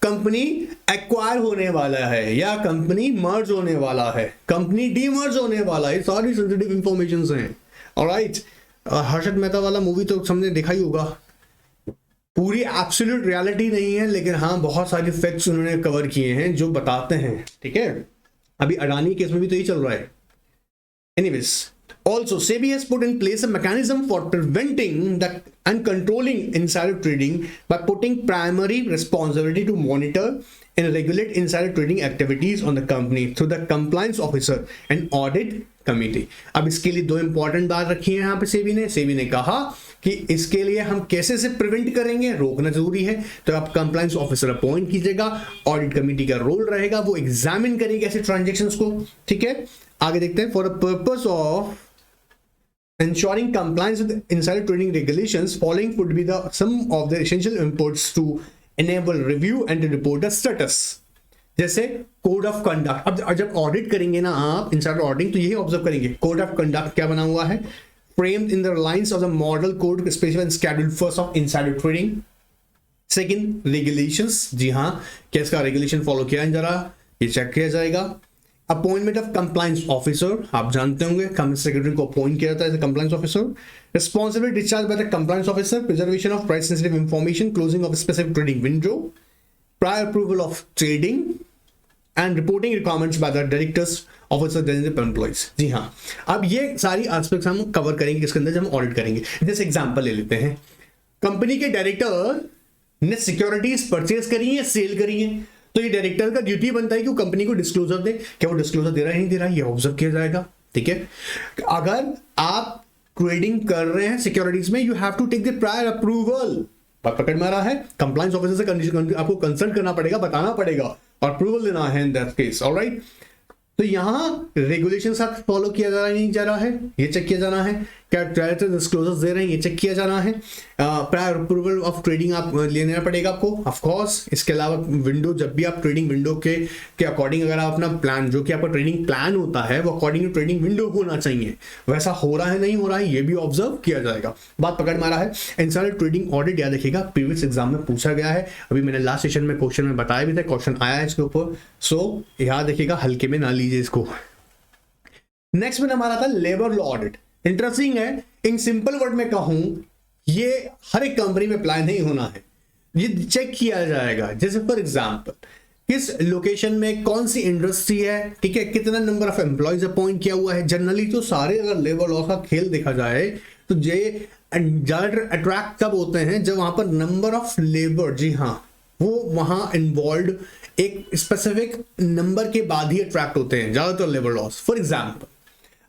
कंपनी एक्वायर होने वाला है या कंपनी मर्ज होने वाला है, कंपनी डीमर्ज होने वाला है, सारी सेंसिटिव इंफॉर्मेशन हैं। ऑलराइट, हर्षद मेहता वाला मूवी तो सबने देखा ही होगा, पूरी एब्सोल्यूट रियलिटी नहीं है, लेकिन हाँ बहुत सारे फैक्ट्स उन्होंने कवर किए हैं जो बताते हैं, ठीक है। अभी अडानी केस में भी तो यही चल रहा है। Anyways, also SEBI has put in place a mechanism for preventing that and controlling insider trading by putting primary responsibility to monitor and regulate insider trading activities on the company through the compliance officer and audit committee। अब इसके लिए दो important बात रखी है यहाँ पे सेबी ने कहा कि इसके लिए हम कैसे से प्रिवेंट करेंगे, रोकना जरूरी है, तो आप कंप्लायंस ऑफिसर अपॉइंट कीजिएगा, ऑडिट कमेटी का रोल रहेगा, वो एग्जामिन करेगी ऐसे ट्रांजेक्शंस को, ठीक है। आगे देखते हैं, for the purpose of ensuring compliance with insider trading regulations, following would be the some of the essential inputs to enable review and to report the status। जैसे कोड ऑफ कंडक्ट, अब जब audit करेंगे ना आप insider auditing, तो यही observe करेंगे code of conduct क्या बना हुआ है, framed in the lines of the model code specified in schedule first of insider trading। Second regulations, जी हाँ, क्या इसका रेगुलेशन फॉलो किया है जरा ये चेक किया जाएगा। अपॉइंटमेंट ऑफ कंप्लायंस ऑफिसर, आप जानते होंगे कंपनी सेक्रेटरी को अपॉइंट किया जाता है as compliance officer. Responsibility discharge by the compliance officer, preservation of price sensitive information, closing of specific trading window, prior approval of trading and reporting requirements by the directors officer designated employees. जी हाँ, अब ये सारी aspects हम cover करेंगे किसके अंदर, जब हम ऑडिट करेंगे। जैसे एग्जांपल ले लेते हैं, कंपनी के डायरेक्टर ने सिक्योरिटीज परचेज करी है, सेल करी है, तो ये डायरेक्टर का ड्यूटी बनता है कि वो कंपनी को डिस्क्लोजर दे, क्या वो डिस्क्लोजर दे रहा है नहीं दे रहा है, ये ऑब्जर्व किया जाएगा, ठीक है। अगर आप ट्रेडिंग कर रहे हैं सिक्योरिटीज में, you have to take the prior approval, पकड़ में आ रहा है, कंप्लायंस ऑफिसर से कंडीशन आपको कंसल्ट करना पड़ेगा, बताना पड़ेगा और अप्रूवल देना है इन दैट केस। ऑलराइट, तो यहां रेगुलेशन साथ फॉलो किया जा रहा है नहीं जा रहा है, ये चेक किया जाना है, क्या डायरेक्टर डिस्क्लोजर्स दे रहे हैं ये चेक किया जाना है, प्रायर अप्रूवल ऑफ ट्रेडिंग आप लेना पड़ेगा आपको ऑफ कोर्स। इसके अलावा विंडो, जब भी आप ट्रेडिंग विंडो के अकॉर्डिंग अगर आप अपना प्लान, जो कि आपका ट्रेडिंग प्लान होता है वो अकॉर्डिंग टू ट्रेडिंग विंडो होना चाहिए, वैसा हो रहा है नहीं हो रहा है ये भी ऑब्जर्व किया जाएगा। बात पकड़ मारा है। इनसाइडर ट्रेडिंग ऑडिट याद रखिएगा, प्रीवियस एग्जाम में पूछा गया है, अभी मैंने लास्ट सेशन में क्वेश्चन में बताया भी था, क्वेश्चन आया है इसके ऊपर, सो याद रखिएगा, हल्के में ना लीजिए इसको। नेक्स्ट में हमारा था लेबर लॉ ऑडिट। इंटरेस्टिंग है, इन सिंपल वर्ड में कहूं, ये हर एक कंपनी में अप्लाई नहीं होना है, ये चेक किया जाएगा। जैसे फॉर एग्जांपल, किस लोकेशन में कौन सी इंडस्ट्री है, ठीक है, कितना नंबर ऑफ एम्प्लॉयज अपॉइंट किया हुआ है। जनरली तो सारे अगर लेबर लॉ का खेल देखा जाए तो ये ज्यादातर अट्रैक्ट तब होते हैं जब वहां पर नंबर ऑफ लेबर, जी हाँ, वो वहां इन्वॉल्व एक स्पेसिफिक नंबर के बाद ही अट्रैक्ट होते हैं ज्यादातर लेबर लॉस। फॉर एग्जाम्पल,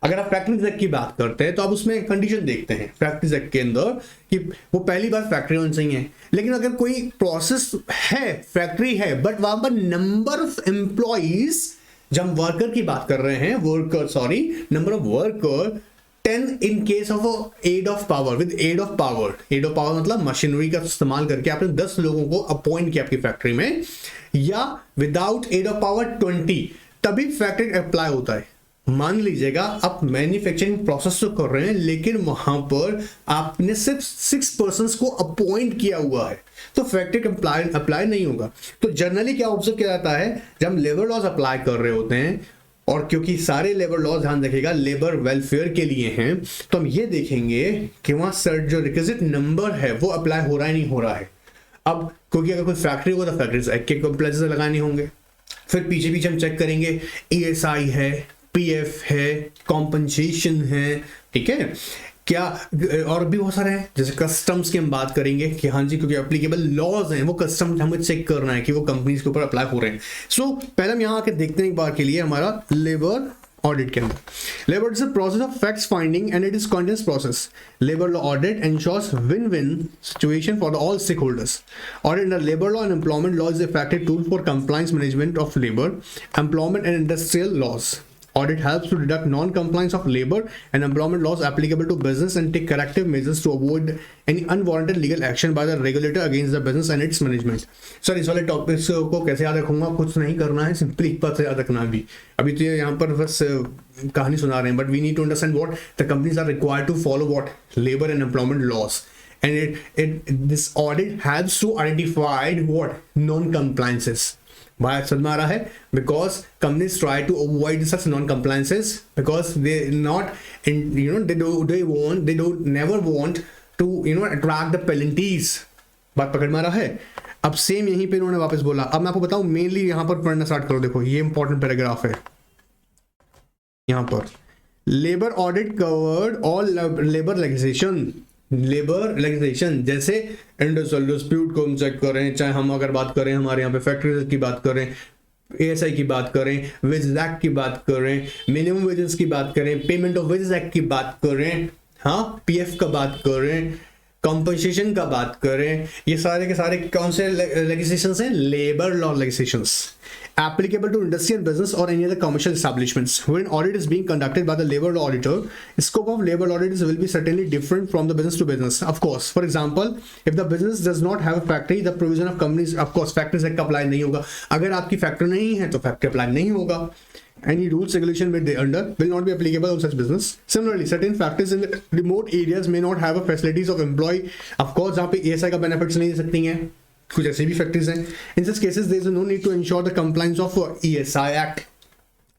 अगर आप फैक्ट्रीज एक्ट की बात करते हैं तो आप उसमें कंडीशन देखते हैं फैक्ट्रीज एक्ट के अंदर कि वो पहली बार फैक्ट्री होनी चाहिए, लेकिन अगर कोई प्रोसेस है, फैक्ट्री है, बट वहां पर नंबर ऑफ एम्प्लॉइज, जब हम वर्कर की बात कर रहे हैं, number of worker 10 in case of aid of power, with aid of power, aid of power मतलब मशीनरी का इस्तेमाल करके आपने 10 लोगों को अपॉइंट किया आपकी फैक्ट्री में, या विदाउट एड ऑफ पावर 20, तभी फैक्ट्री अप्लाई होता है। मान लीजिएगा आप मैन्युफैक्चरिंग प्रोसेस तो कर रहे हैं, लेकिन वहां पर आपने सिर्फ 6 पर्सन्स को अपॉइंट किया हुआ है, तो फैक्ट्री अप्लाई नहीं होगा। तो जनरली क्या ऑब्जर्व किया जाता है, जब हम लेबर लॉज अप्लाई कर रहे होते हैं, और क्योंकि सारे लेबर लॉज ध्यान रखिएगा लेबर वेलफेयर के लिए हैं, तो हम ये देखेंगे कि वहां सर जो रिक्विजिट नंबर है वो अप्लाई हो रहा है नहीं हो रहा है। अब क्योंकि अगर कोई फैक्ट्री होगा तो फैक्ट्री एक्ट के कंप्लेंसेस लगाने होंगे, फिर पीछे हम चेक करेंगे ESI है, पीएफ है, कॉम्पनसेशन है, ठीक है, क्या और भी बहुत सारे हैं, जैसे कस्टम्स की हम बात करेंगे कि हाँ जी, क्योंकि एप्लीकेबल लॉज हैं वो कस्टम हमें चेक करना है कि वो कंपनीज के ऊपर अप्लाई हो रहे हैं। सो पहले हम यहाँ आके देखते हैं एक बार के लिए हमारा लेबर ऑडिट के अंदर। Labour is a process of facts finding and it is continuous process. Labour law audit ensures win win situation for all stake holders. Audit under labour law and employment law is effective tool for compliance management of labour, employment and industrial laws. Audit helps to deduct non-compliance of labor and employment laws applicable to business and take corrective measures to avoid any unwarranted legal action by the regulator against the business and its management. Sir इस वाले topics को कैसे याद रखूंगा? कुछ नहीं करना है, सिंपली एक बात से याद रखना भी। अभी तो यहाँ पर बस कहानी सुना रहे हैं, but we need to understand what the companies are required to follow what labour and employment laws, and this audit helps to identify what non-compliances. Why समझ में आ रहा है? Because companies try to avoid such non-compliances because they not, they don't never want to attract the penalties. बात पकड़ में आ रहा है? अब सेम यहीं पे इन्होंने वापस बोला। अब मैं आपको बताऊं, मेनली यहां पर पढ़ना स्टार्ट करो। देखो ये इंपॉर्टेंट पैराग्राफ है यहां पर। Labour audit covered all labour legislation. Labour legislation जैसे इंडस्ट्रियल डिस्प्यूट को हम चेक करें, चाहे हम अगर बात करें हमारे यहाँ पे फैक्ट्रीज की बात करें, एएसआई की बात करें, वेजेस एक्ट की बात करें, मिनिमम वेजेस की बात करें, पेमेंट ऑफ वेजेस एक्ट की बात करें, हाँ पीएफ का बात करें, कॉम्पनसेशन का बात करें, ये सारे के सारे कौन से लेजिस्लेशंस हैं? Labour law legislations applicable to industry and business or any other commercial establishments. When audit is being conducted by the labor law auditor, scope of labor audits will be certainly different from the business to business. Of course, for example, if the business does not have a factory, the provision of companies, of course, Factories Act apply नहीं होगा। अगर आपकी factory नहीं है तो factory apply नहीं होगा। Any rules regulation with the under will not be applicable on such business. Similarly, certain factories in remote areas may not have a facilities of employee. Of course, जहाँ पे ESI का benefits नहीं दे सकती हैं, कुछ ऐसे भी फैक्ट्रीज हैं। In such cases there is no need to ensure the compliance of ESI act.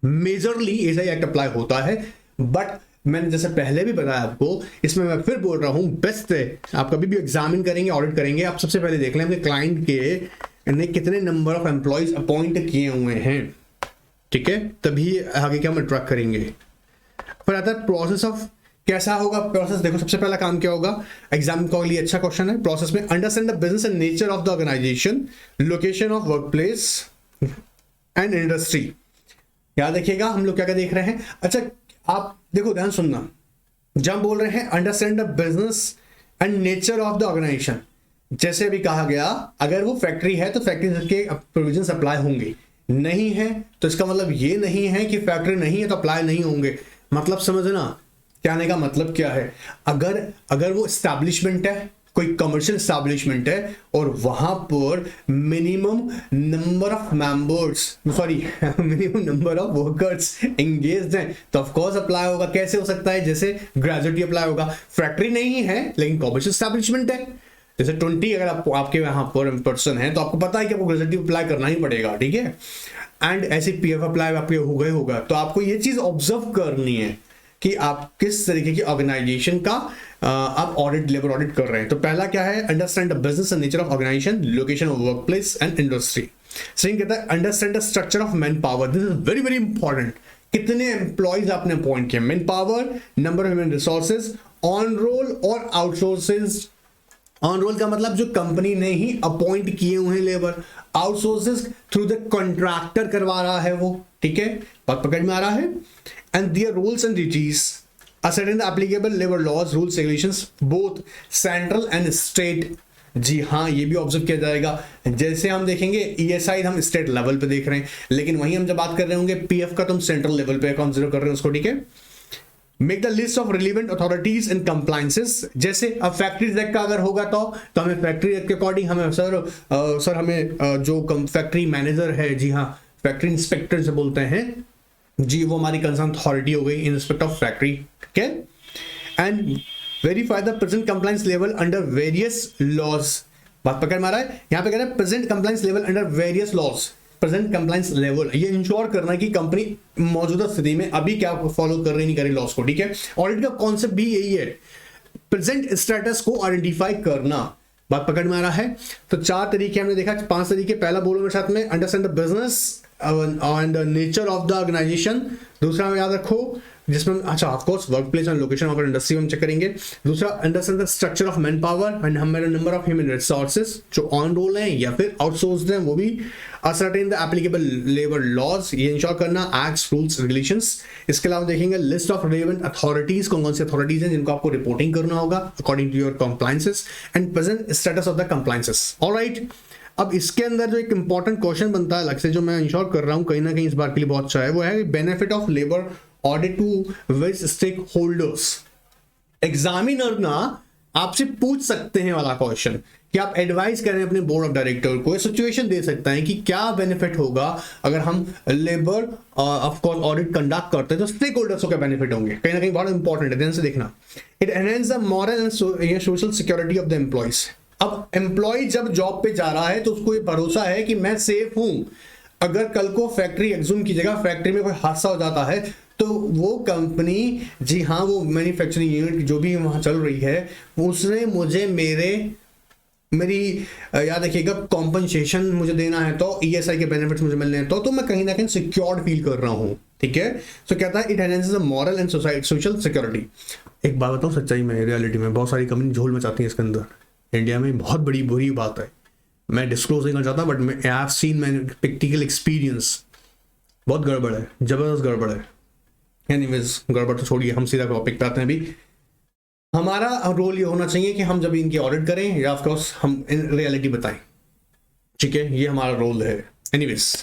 Majorly ESI act apply होता है, बट मैंने जैसे पहले भी बताया आपको, इसमें मैं फिर बोल रहा हूं, बेस्ट है आप कभी भी एग्जामिन करेंगे, ऑडिट करेंगे, आप सबसे पहले देख लें अपने क्लाइंट के ने कितने नंबर ऑफ एम्प्लॉयज अपॉइंट किए हुए हैं, ठीक है, तभी आगे क्या हम ट्रैक करेंगे। फिर आता है प्रोसेस ऑफ, कैसा होगा प्रोसेस? देखो सबसे पहला काम क्या होगा, एग्जाम के लिए अच्छा क्वेश्चन है। प्रोसेस में understand the business and nature of the organisation, location of work place and industry. याद रखिएगा हम लोग क्या क्या देख रहे हैं। अच्छा आप देखो, ध्यान सुनना, जब बोल रहे हैं understand the business and nature of the organisation, जैसे अभी कहा गया अगर वो फैक्ट्री है तो फैक्ट्री के प्रोविजन अप्लाई होंगे, नहीं है तो इसका मतलब ये नहीं है कि फैक्ट्री नहीं है तो अप्लाई नहीं होंगे। मतलब समझना कहने का मतलब क्या है, अगर वो एस्टैब्लिशमेंट है, कोई कमर्शियल एस्टैब्लिशमेंट है और वहां पर minimum number of members, minimum number of workers engaged हैं, तो ऑफ कोर्स अप्लाई होगा। कैसे हो सकता है? जैसे ग्रेजुएटी अप्लाई होगा। फैक्ट्री नहीं है लेकिन कमर्शियल एस्टैब्लिशमेंट है, जैसे 20 अगर आपके यहाँ पर पर्सन है तो आपको पता है कि आपको ग्रेजुएटी अप्लाई करना ही पड़ेगा, ठीक है। एंड ऐसे पीएफ अप्लाई आपके होगा, तो आपको ये चीज ऑब्जर्व करनी है कि आप किस तरीके की ऑर्गेनाइजेशन का आप ऑडिट, लेबर ऑडिट कर रहे हैं। तो पहला क्या है? Understand the business and nature of organization, location of work place and industry. Second कहता है understand the structure of man power. This is very very important. कितने एम्प्लॉयज आपने अपॉइंट किए, man power, number of human resources, on roll और outsources. On roll का मतलब जो company ने ही अपॉइंट किए हुए हैं labour, outsources through the contractor करवा रहा है वो, ठीक है, बात पकड़ में आ रहा है। And their rules and duties are set in the applicable labor laws, rules, regulations, both central and state. जी हाँ, ये भी ऑब्जर्व किया जाएगा। जैसे हम देखेंगे ईएसआई हम स्टेट लेवल पे देख रहे हैं, लेकिन वहीं हम जब बात कर रहे होंगे पीएफ का तो हम सेंट्रल लेवल पे कंसीडर कर रहे हैं उसको, ठीक है। Make the list of relevant authorities and compliances. जैसे अब फैक्ट्रीज एक्ट का अगर होगा तो हमें फैक्ट्री एक्ट के अकॉर्डिंग हमें सर हमें जो फैक्ट्री मैनेजर है, जी हाँ फैक्ट्री इंस्पेक्टर से बोलते हैं जी, वो हमारी कंसर्न अथॉरिटी हो गई इन रिस्पेक्ट ऑफ फैक्ट्री, ठीक है। And verify the present compliance level under various laws. बात पकड़ में आ रहा है? यहाँ पे कह रहा है present compliance level under various laws. Present compliance level, ये इंश्योर करना कि कंपनी मौजूदा स्थिति में अभी क्या फॉलो कर रही नहीं कर रही लॉस को, ठीक है। ऑडिट का कॉन्सेप्ट भी यही है, प्रेजेंट स्टेटस को आइडेंटिफाई करना। बात पकड़ में आ रहा है? तो 4 तरीके हमने देखा, 5 तरीके। पहला बोलो मेरे साथ में, understand the business and nature of the organization, दूसरा में याद रखो जिसमें अच्छा of course work place and location of industry हम चेक करेंगे। दूसरा understand the structure of man power and हमारे नंबर ऑफ ह्यूमन रिसोर्सेज जो ऑन रोल हैं या फिर आउटसोर्स्ड हैं वो भी। Ascertain the applicable labour laws, ये इंश्योर करना एक्ट्स रूल्स रेगुलेशंस। इसके अलावा देखेंगे लिस्ट ऑफ रिलेवेंट अथॉरिटीज, कौन कौन सी अथॉरिटीज हैं जिनको आपको रिपोर्टिंग करना होगा according to your compliances and present status of the compliances. Alright, अब इसके अंदर जो एक इंपॉर्टेंट क्वेश्चन बनता है अलग से जो मैं इंश्योर कर रहा हूं कहीं ना कहीं इस बार के लिए बहुत अच्छा है, वो है benefit of labour audit to which stakeholders. Examiner ना आपसे पूछ सकते हैं वाला क्वेश्चन कि आप एडवाइस करें अपने बोर्ड ऑफ डायरेक्टर को, सिचुएशन दे सकता है कि क्या बेनिफिट होगा अगर हम labour of course audit conduct करते हैं, तो स्टेक होल्डर्स को क्या बेनिफिट होंगे, कहीं ना कहीं बहुत इंपॉर्टेंट है, ध्यान से देखना। It enhance the moral and social security of the employees. अब एम्प्लॉय जब जॉब पे जा रहा है तो उसको ये भरोसा है कि मैं सेफ हूं, अगर कल को फैक्ट्री एग्जूम कीजिएगा फैक्ट्री में कोई हादसा हो जाता है तो वो कंपनी, जी हाँ वो मैन्युफैक्चरिंग यूनिट जो भी वहां चल रही है उसने मुझे मेरी याद रखिएगा कॉम्पनसेशन मुझे देना है, तो ईएसआई के बेनिफिट्स मुझे मिलने हैं, तो मैं कहीं ना कहीं सिक्योर्ड फील कर रहा हूं। ठीक है, तो कहता है it enhances the moral and social security. एक बात बताऊं सच्चाई में, रियलिटी में बहुत सारी कंपनी झोल मचाती है इसके अंदर, इंडिया में बहुत बड़ी बुरी बात है, मैं डिस्क्लोज नहीं करना चाहता बट मैं I have seen my practical experience, बहुत गड़बड़ है, जबरदस्त गड़बड़ है। एनीवेज गड़बड़ तो छोड़िए, हम सीधा टॉपिक पे आते हैं। अभी हमारा रोल ये होना चाहिए कि हम जब इनकी ऑडिट करें या ऑफ कोर्स हम इन रियलिटी बताएं, ठीक है, ये हमारा रोल है। एनीवेज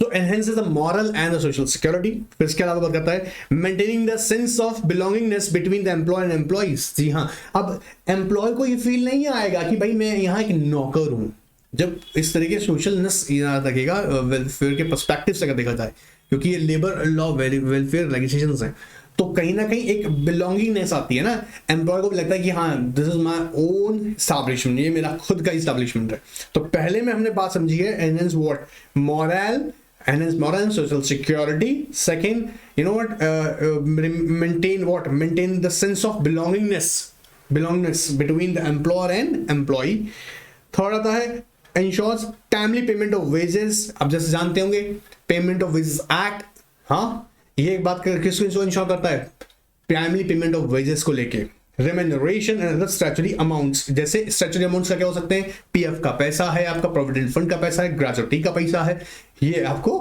तो enhances the moral and the social security. फिर इसके अलावा बात करता है maintaining the sense of belongingness between the employ and employees. जी हाँ, अब एम्प्लॉय को ये फील नहीं आएगा कि भाई मैं यहाँ एक नौकर हूँ, जब इस तरीके सोशलनेस याद रखेगा वेलफेयर के पर्सपेक्टिव से अगर देखा जाए, क्योंकि ये लेबर लॉ वेलफेयर लेजिस्लेशंस हैं, तो कहीं ना कहीं एक बिलोंगिंगनेस आती है ना, एम्प्लॉय को भी लगता है कि हाँ this is my own establishment, ये मेरा खुद का एस्टैब्लिशमेंट है। तो पहले में हमने बात समझी है enhance what moral, enhance moral and social security. Second, you know what, maintain the sense of belongingness between the employer and employee. Third आता है ensures timely payment of wages। अब जैसे जानते होंगे पेमेंट ऑफ वेजेस एक्ट, हाँ ये एक बात किसको इंश्योर करता है, टाइमली पेमेंट ऑफ वेजेस को लेके। Remuneration and other statutory amounts, जैसे स्टैट्यूटरी अमाउंट्स का क्या हो सकते हैं, पीएफ का पैसा है, आपका प्रोविडेंट फंड का पैसा है, ग्रेजुटी का पैसा है, ये आपको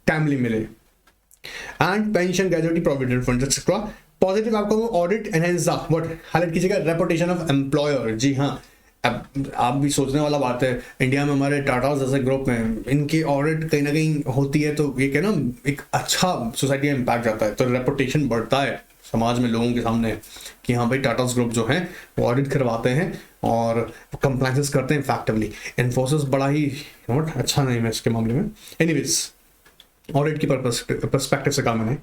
टाइमली मिले। And pension, gratuity, provident fund etcetera. Positive आपको audit enhance the what highlight कीजिएगा रेपुटेशन ऑफ एम्प्लॉयर। जी हाँ, अब आप भी सोचने वाला बात है, इंडिया में हमारे टाटा जैसे ग्रुप में इनकी ऑडिट कहीं ना कहीं होती है तो ये क्या ना एक अच्छा सोसाइटी में इम्पैक्ट जाता है, तो रेपुटेशन बढ़ता है समाज में लोगों के सामने कि हाँ भाई टाटा ग्रुप जो है वो ऑडिट करवाते हैं और कंप्लायंसेस करते हैं इफेक्टिवली। इन्फोसिस बड़ा ही अच्छा नहीं है इसके मामले में। एनीवेज ऑडिट की पर्सपेक्टिव से काम है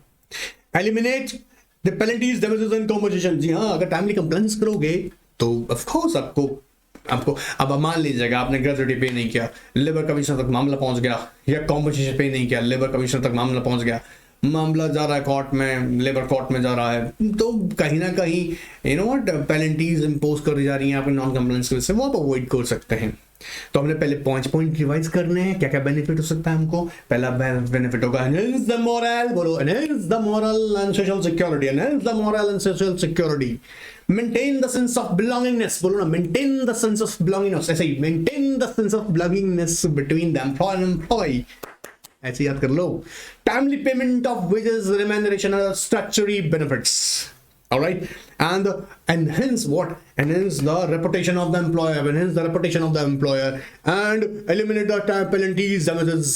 eliminate the penalties, damages and compensation. जी हाँ, अगर टाइमली कंप्लायंस करोगे तो ऑफ कोर्स आपको अब मान लीजिएगा आपने ग्रेजुटी पे नहीं किया, लेबर कमीशनर तक मामला पहुंच गया, या कॉम्पनसेशन पे नहीं किया, लेबर कमीशनर तक मामला पहुंच गया, मामला जा रहा है कोर्ट में, लेबर कोर्ट में जा रहा है, तो कहीं ना कहीं you know what penalties impose कर दी जा रही हैं आपके नॉन कंप्लायंस की वजह से, वो आप अवॉइड कर सकते हैं। तो हमने पहले पॉइंट रिवाइज करने हैं, क्या क्या बेनिफिट हो सकता है हमको। पहला बेनिफिट होगा एनहांस द मोरल, बोलो enhance the moral and social security, enhance the moral and social security. Maintain the sense of belongingness, बोलो ना maintain the sense of belongingness, ऐसे ही maintain the sense of belongingness between the employer and employ, ऐसे याद कर लो। Timely payment of wages, remuneration और statutory benefits, alright, and enhance what, enhance the reputation of the employer, enhance the reputation of the employer and eliminate the penalties, damages,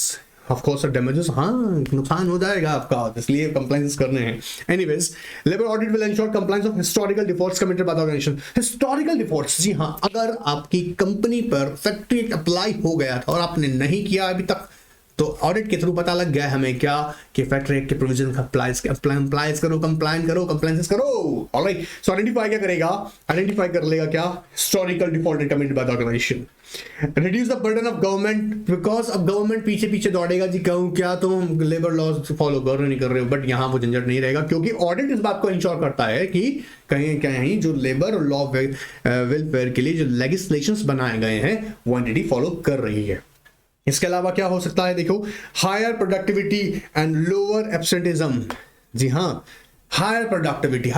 of course damages, हाँ नुकसान हो जाएगा आपका, इसलिए compliance करने हैं। anyways, labor audit will ensure compliance of historical defaults committed by the organization। historical defaults, जी हाँ, अगर आपकी कंपनी पर फैक्ट्री एक्ट अप्लाई हो गया था और आपने नहीं किया अभी तक, तो ऑडिट के थ्रू पता लग गया हमें क्या कि फैक्ट्री एक्ट के प्रोविजन का अप्लाइज करो, कंप्लायंस करो। ऑलराइट, सो आइडेंटिफाई क्या करेगा, आइडेंटिफाई कर लेगा क्या, historical default determined by the organization. Reduce the burden of government, because अब गवर्नमेंट पीछे दौड़ेगा जी, कहूँ क्या तुम लेबर लॉज फॉलो कर रहे नहीं कर रहे हो, बट यहाँ वो झंझट नहीं रहेगा, क्योंकि ऑडिट इस बात को इंश्योर करता है कि कहीं जो लेबर लॉ वेलफेयर के लिए जो लेजिस्लेशंस बनाए गए हैं वो एंटिटी फॉलो कर रही है। इसके अलावा क्या हो सकता है, देखो, higher productivity and lower absenteeism. जी हाँ, हायर प्रोडक्टिविटी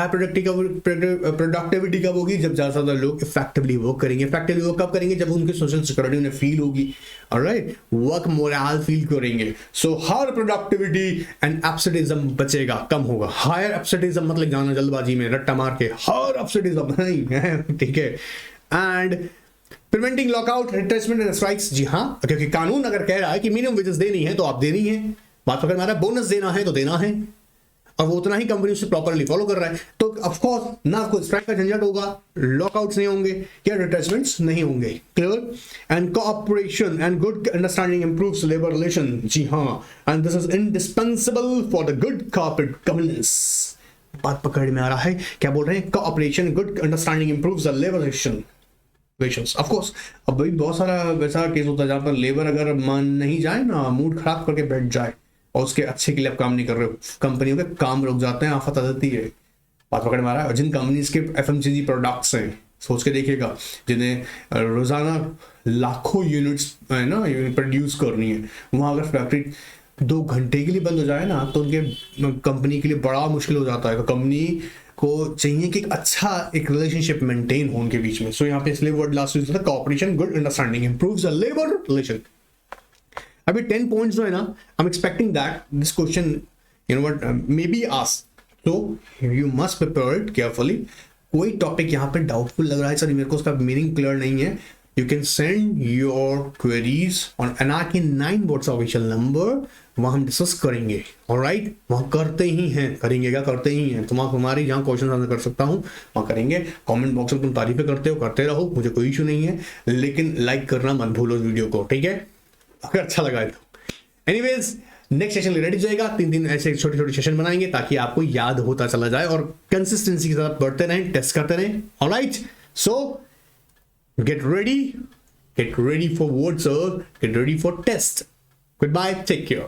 कब होगी, जब ज्यादा ज्यादा लोग इफेक्टिवली वर्क करेंगे। इफेक्टिवली वर्क कब करेंगे, जब उनकी सोशल सिक्योरिटी उन्हें फील होगी, ऑलराइट, वर्क मोरल फील करेंगे। So higher productivity and absenteeism बचेगा, कम होगा। हायर एब्सेंटिज्म मतलब जाना जल्दबाजी में रट्टा मार के हायर एब्सेंटिज्म नहीं, ठीक है। And preventing lockout, retrenchment and strikes. जी हाँ, क्योंकि कानून अगर कह रहा है कि मिनिमम वेजेस देनी है तो आप देनी है, बात पकड़ में आ रहा है, बोनस देना है तो देना है, और वो उतना ही कंपनी उसे प्रॉपरली फॉलो कर रहा है, तो ऑफ कोर्स ना कोई स्ट्राइक का झंझट होगा, लॉकआउट्स नहीं होंगे या रिट्रेसमेंट्स नहीं होंगे। Clear? And cooperation and good understanding improves labour relation. जी हाँ, and this is indispensable for the good corporate governance. बात पकड़ में आ रहा है, क्या बोल रहे हैं, cooperation good understanding improves the labour relation. Of course, अब भाई बहुत सारा वैसा केस होता है जहां पर लेबर अगर मान नहीं जाए ना, मूड खराब करके बैठ जाए और उसके अच्छे के लिए आप काम नहीं कर रहे हो, कंपनियों के काम रुक जाते हैं, आफत आ जाती है। बात पकड़ में आ रहा है। और जिन कंपनीज के एफएमसीजी प्रोडक्ट्स हैं, सोच के देखिएगा, जिन्हें रोजाना लाखों यूनिट्स है ना प्रोड्यूस करनी है, वहां अगर फैक्ट्री 2 घंटे के लिए बंद हो जाए ना, तो उनके कंपनी के लिए बड़ा मुश्किल हो जाता है। तो कंपनी को चाहिए कि एक रिलेशनशिप मेंटेन हो उनके बीच में। सो यहाँ पे इसलिए वर्ड लास्ट यूज होता है, cooperation good understanding improves the labour relation. अभी 10 पॉइंट्स जो है ना, I am expecting that this question you know what may be asked, so you must prepare it carefully. कोई टॉपिक यहाँ पे डाउटफुल लग रहा है, सर मेरे को उसका मीनिंग क्लियर नहीं है, you can send your queries on NRK9 WhatsApp official number, वहां हम डिस्कस करेंगे। ऑलराइट, वहां करते ही हैं, करेंगे क्या, करते ही हैं। तुम्हारी जहां क्वेश्चन आंसर कर सकता हूं वहां करेंगे। कमेंट बॉक्स में तुम तारीफें करते हो, करते रहो, मुझे कोई इशू नहीं है, लेकिन लाइक करना मत भूलो वीडियो को, ठीक है, अगर अच्छा लगा है तो। एनीवेज, नेक्स्ट सेशन रेडी जाएगा, 3 ऐसे छोटे छोटे सेशन बनाएंगे ताकि आपको याद होता चला जाए और कंसिस्टेंसी के साथ बढ़ते रहें, टेस्ट करते रहें। Alright, so get ready for words, sir. Get ready for test. Goodbye. Take care.